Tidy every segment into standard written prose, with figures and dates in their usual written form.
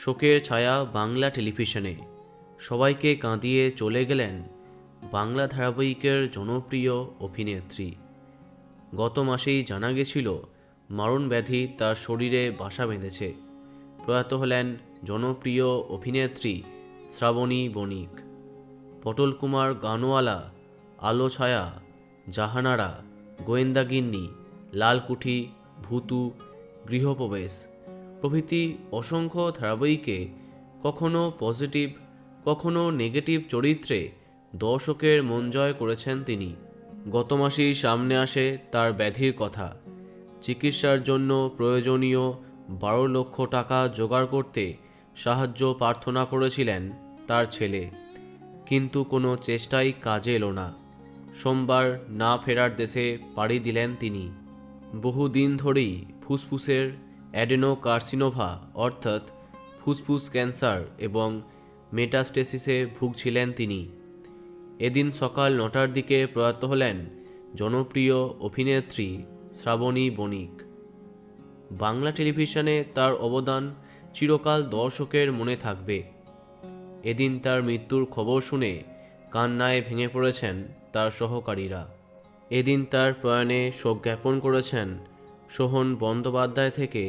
শোকের ছায়া বাংলা টেলিভিশনে। সবাইকে কাঁদিয়ে চলে গেলেন বাংলা ধারাবাহিকের জনপ্রিয় অভিনেত্রী। গত মাসেই জানা গেছিল মারণ ব্যাধি তার শরীরে বাসা বেঁধেছে। প্রয়াত হলেন জনপ্রিয় অভিনেত্রী শ্রাবণী বণিক। পটল কুমার গানওয়ালা, আলো ছায়া, জাহানারা, গোয়েন্দাগিন্নি, লালকুঠি, ভূতু, গৃহপ্রবেশ প্রভৃতি অসংখ্য ধারাবাহিকে কখনো পজিটিভ কখনো নেগেটিভ চরিত্রে দর্শকের মন জয় করেছেন তিনি। গত মাসেই সামনে আসে তার ব্যাধির কথা। চিকিৎসার জন্য প্রয়োজনীয় 12 লক্ষ টাকা জোগাড় করতে সাহায্য প্রার্থনা করেছিলেন তার ছেলে, কিন্তু কোনো চেষ্টাই কাজে এলো না। সোমবার না ফেরার দেশে পাড়ি দিলেন তিনি। বহুদিন ধরেই ফুসফুসের অ্যাডেনোকার্সিনোভা অর্থাৎ ফুসফুস ক্যান্সার এবং মেটাস্টেসিসে ভুগছিলেন তিনি। এদিন সকাল 9টার দিকে প্রয়াত হলেন জনপ্রিয় অভিনেত্রী শ্রাবণী বণিক। বাংলা টেলিভিশনে তার অবদান চিরকাল দর্শকের মনে থাকবে। এদিন তার মৃত্যুর খবর শুনে কান্নায় ভেঙে পড়েছেন তার সহকারীরা। এদিন তার প্রয়াণে শোক জ্ঞাপন করেছেন সোহন বন্দ্যোপাধ্যায় থেকে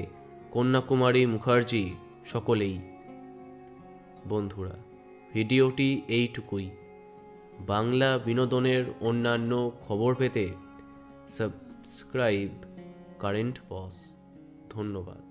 কন্যাকুমারী মুখার্জি সকলেই। বন্ধুরা, ভিডিওটি এইটুকুই। বাংলা বিনোদনের অন্যান্য খবর পেতে সাবস্ক্রাইব কারেন্ট পজ। ধন্যবাদ।